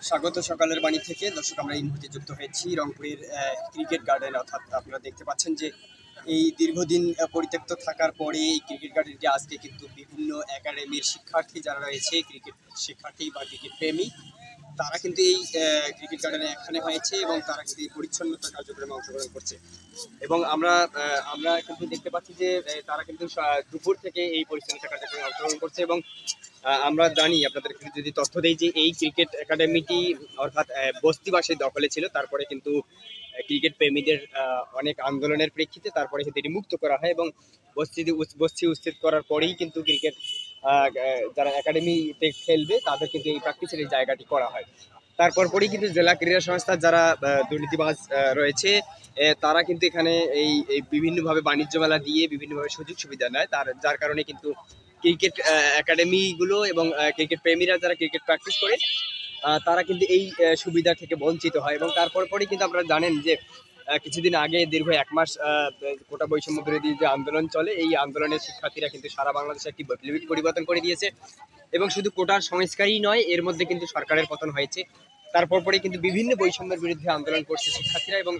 স্বাগত সকালের বাণী থেকে। দর্শক, আমরা এই মুহূর্তে যুক্ত হয়েছি রংপুরের ক্রিকেট গার্ডেন। অর্থাৎ আপনারা দেখতে পাচ্ছেন যে এই দীর্ঘদিন পরিত্যক্ত থাকার পরে এই ক্রিকেট গার্ডেনটি আজকে কিন্তু বিভিন্ন একাডেমির শিক্ষার্থী যারা রয়েছে, ক্রিকেট শিক্ষার্থী বা ক্রিকেট প্রেমী, তারা কিন্তু এই ক্রিকেট গার্ডেনে এখানে হয়েছে এবং তারা কিন্তু এই পরিচ্ছন্নতা কার্যক্রমে অংশগ্রহণ করছে। এবং আমরা কিন্তু দেখতে পাচ্ছি যে তারা কিন্তু দুপুর থেকে এই পরিচ্ছন্নতা কার্যক্রমে অংশগ্রহণ করছে। এবং আমরা জানি, আপনাদের যদি তথ্য দেই, যে এই ক্রিকেট একাডেমিটি অর্থাৎ বস্তিবাসী দখলে ছিল। তারপরে কিন্তু ক্রিকেট প্রেমীদের অনেক আন্দোলনের প্রেক্ষিতে তারপরে কিন্তু এটি মুক্ত করা হয় এবং বস্তি উচ্ছেদ করার পরেই কিন্তু ক্রিকেট যারা একাডেমিতে খেলবে তাদের কিন্তু এই প্র্যাকটিসের এই জায়গাটি করা হয়। তারপর পরেই কিন্তু জেলা ক্রীড়া সংস্থা যারা দুর্নীতিবাজ রয়েছে, তারা কিন্তু এখানে এই বিভিন্নভাবে বাণিজ্য মেলা দিয়ে বিভিন্নভাবে সুযোগ সুবিধা নেয়, যার কারণে কিন্তু ক্রিকেট একাডেমিগুলো এবং ক্রিকেট প্রেমীরা যারা ক্রিকেট প্র্যাকটিস করে তারা কিন্তু এই সুবিধা থেকে বঞ্চিত হয়। এবং তারপর পরেই কিন্তু আপনারা জানেন যে কিছুদিন আগে দীর্ঘ 1 মাস কোটা বৈষম্য বিরোধী যে আন্দোলন চলে, এই আন্দোলনের শিক্ষার্থীরা কিন্তু সারা বাংলাদেশে একটি বৈপ্লবিক পরিবর্তন করে দিয়েছে। এবং শুধু কোটার সংস্কারই নয়, এর মধ্যে কিন্তু সরকারের পতন হয়েছে। তারপর পরে কিন্তু বিভিন্ন বৈষম্যের বিরুদ্ধে আন্দোলন করছে শিক্ষার্থীরা। এবং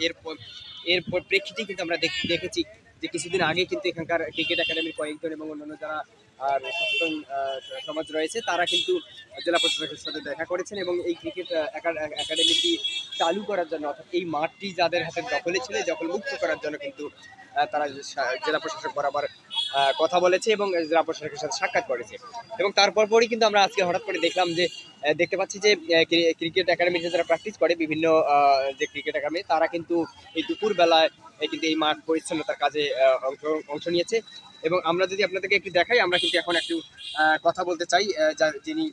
এর প্রেক্ষিতেই কিন্তু আমরা দেখেছি যে কিছুদিন আগে কিন্তু এখানকার ক্রিকেট একাডেমির কয়েকজন এবং অন্যান্য যারা আর সচেতন সমাজ রয়েছে, তারা কিন্তু জেলা প্রশাসকের সাথে দেখা করেছেন এবং এই ক্রিকেট একাডেমিটি চালু করার জন্য, অর্থাৎ এই মাঠটি যাদের হাতে দখলে ছিল, দখল মুক্ত করার জন্য কিন্তু তারা জেলা প্রশাসক বরাবর কথা বলেছে এবং জেলা প্রশাসকের সাথে সাক্ষাৎ করেছে। এবং তারপর পরই কিন্তু আমরা আজকে হঠাৎ করে দেখলাম যে দেখতে পাচ্ছি যে ক্রিকেট একাডেমিতে যারা প্র্যাকটিস করে, বিভিন্ন যে ক্রিকেট একাডেমি, তারা কিন্তু এই দুপুর বেলায় কিন্তু এই মাঠ পরিচ্ছন্নতার কাজে অংশ নিয়েছে। এবং আমরা যদি আপনাদেরকে একটু দেখাই, আমরা কিন্তু এখন একটু কথা বলতে চাই যিনি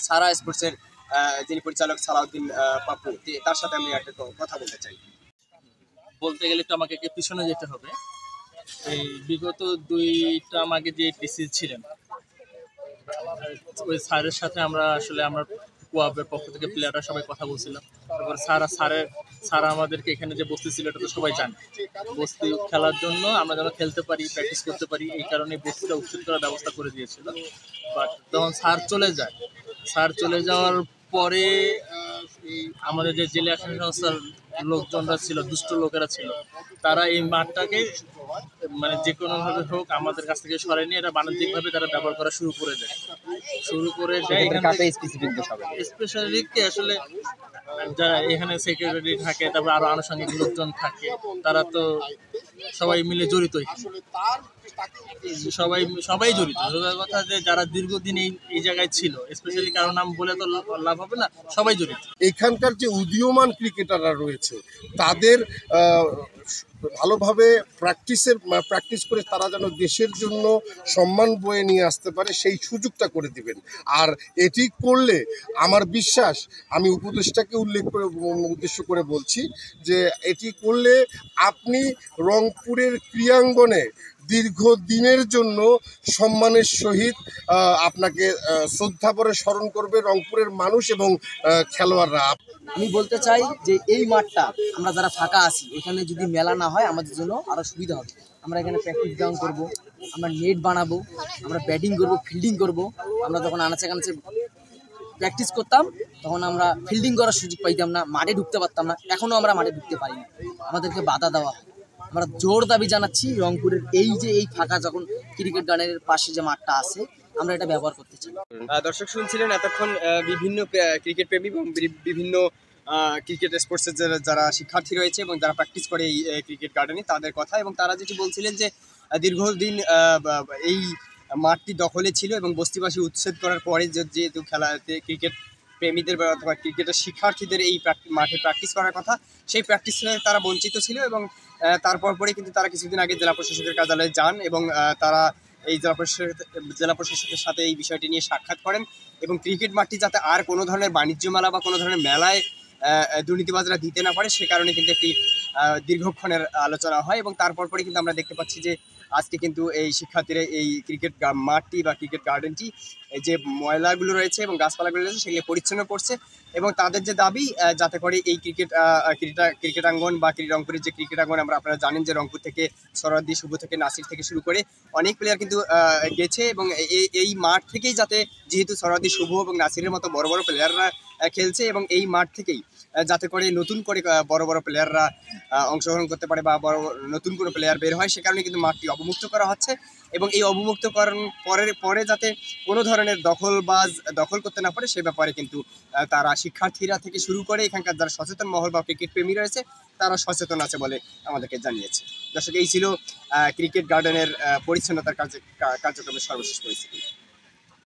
সারা স্পোর্টসের যিনি পরিচালক সালাউদ্দিন পাপ্পু, তার সাথে আমি একটা কথা বলতে চাই। বলতে গেলে তো আমাকে পিছনে যেতে হবে। এই বিগত 2 টার্ম আগে যে ডিসি ছিলেন, ওই স্যারের সাথে আমরা কোয়াবের পক্ষ থেকে প্লেয়াররা সবাই কথা বলছিলাম। তারপর স্যার আমাদেরকে এখানে যে বস্তি ছিল এটা তো সবাই জানে, বস্তি খেলার জন্য আমরা যেন খেলতে পারি, প্র্যাকটিস করতে পারি, এই কারণে বস্তিটা উচ্ছেদ করার ব্যবস্থা করে দিয়েছিল। বাট যখন স্যার চলে যাওয়ার পরে আমাদের যে জেলা সংস্থার লোকজনরা ছিল, দুষ্ট লোকেরা ছিল, তারা এই মাঠটাকে মানে যে কোনোভাবে হোক আমাদের কাছ থেকে সরাই নিয়ে এটা বাণিজ্যিকভাবে তারা ব্যবহার করা শুরু করে দেয়। স্পেশালি আসলে যারা এখানে সেক্রেটারি থাকে, তারপর আরো আনুষঙ্গিক লোকজন থাকে, তারা তো সবাই মিলে জড়িত, সবাই জড়িত। কথা যে যারা দীর্ঘদিন এই জায়গায় ছিল, স্পেশালি কারো নাম বলে তো লাভ হবে না, সবাই জড়িত। এখানকার যে উদীয়মান ক্রিকেটাররা রয়েছে, তাদের ভালোভাবে প্র্যাকটিস করে তারা যেন দেশের জন্য সম্মান বয়ে নিয়ে আসতে পারে, সেই সুযোগটা করে দিবেন। আর এটি করলে আমার বিশ্বাস, আমি উপদেষ্টাকে উদ্দেশ্য করে বলছি যে এটি করলে আপনি রংপুরের ক্রীড়াঙ্গনে দীর্ঘদিনের জন্য সম্মানের সহিত আপনাকে শ্রদ্ধাভরে স্মরণ করবে রংপুরের মানুষ এবং খেলোয়াড়রা। আমি বলতে চাই যে এই মাঠটা আমরা যারা ফাঁকা আছি, এখানে যদি মেলা না হয় আমাদের জন্য আরও সুবিধা হবে। আমরা এখানে প্র্যাকটিস গ্রাউন্ড করবো, আমরা নেট বানাবো, আমরা ব্যাটিং করব, ফিল্ডিং করব। আমরা যখন আনাচে কানাচে প্র্যাকটিস করতাম, তখন আমরা ফিল্ডিং করার সুযোগ পাইতাম না, মাঠে ঢুকতে পারতাম না। এখনও আমরা মাঠে ঢুকতে পারি না, আমাদেরকে বাধা দেওয়া হয়। আমরা জোর দাবি জানাচ্ছি রংপুরের এই ফাঁকা যখন ক্রিকেট গার্ডেনের পাশে যে মাঠটা আছে, আমরা এটা ব্যবহার করতে চাই। দর্শক শুনছিলেন এতক্ষণ বিভিন্ন ক্রিকেট প্রেমী এবং বিভিন্ন ক্রিকেট স্পোর্টসের যারা শিক্ষার্থী রয়েছে এবং যারা প্র্যাকটিস করে এই ক্রিকেট গার্ডেনে, তাদের কথা। এবং তারা যেটি বলছিলেন যে দীর্ঘদিন এই মাঠটি দখলে ছিল এবং বস্তিবাসী উচ্ছেদ করার পরে যেহেতু খেলাতে ক্রিকেট প্রেমীদের অথবা ক্রিকেটের শিক্ষার্থীদের এই মাঠে প্র্যাকটিস করার কথা, সেই প্র্যাকটিসে তারা বঞ্চিত ছিল। এবং তারপর পরে কিন্তু তারা কিছুদিন আগে জেলা প্রশাসকের কার্যালয়ে যান এবং তারা এই জেলা প্রশাসকের সাথে এই বিষয়টি নিয়ে সাক্ষাৎ করেন এবং ক্রিকেট মাঠটি যাতে আর কোনো ধরনের বাণিজ্য মেলা বা কোনো ধরনের মেলায় দুর্নীতিবাজরা দিতে না পারে, সে কারণে কিন্তু একটি দীর্ঘক্ষণের আলোচনা হয়। এবং তারপর পরে কিন্তু আমরা দেখতে পাচ্ছি যে আজকে কিন্তু এই শিক্ষার্থীরা এই ক্রিকেট মাঠটি বা ক্রিকেট গার্ডেনটি এই যে ময়লাগুলো রয়েছে এবং গাছপালাগুলো রয়েছে সেগুলো পরিচ্ছন্ন করছে এবং তাদের যে দাবি যাতে করে এই ক্রিকেটাঙ্গন বা রংপুরের যে ক্রিকেটাঙ্গন আপনারা জানেন যে রংপুর থেকে সরোয়ার্দী, শুভ থেকে নাসির থেকে শুরু করে অনেক প্লেয়ার কিন্তু গেছে এবং এই মাঠ থেকেই যাতে, যেহেতু সরোয়ার্দী, শুভ এবং নাসিরের মতো বড় বড় প্লেয়াররা খেলছে এবং এই মাঠ থেকেই যাতে করে নতুন করে বড় বড় প্লেয়াররা অংশগ্রহণ করতে পারে বা নতুন কোনো প্লেয়ার বের হয়, সে কারণে কিন্তু মাঠটি অবমুক্ত করা হচ্ছে এবং এই অবমুক্তকরণ পরে যাতে কোনো ধরনের দখল করতে না পারে সে ব্যাপারে কিন্তু তারা শিক্ষার্থীরা থেকে শুরু করে এখানকার যারা সচেতন মহল বা ক্রিকেট প্রেমী রয়েছে তারা সচেতন আছে বলে আমাদেরকে জানিয়েছে। দর্শক, এই ছিল ক্রিকেট গার্ডেনের পরিচ্ছন্নতার কার্যক্রমের সর্বশেষ পরিস্থিতি।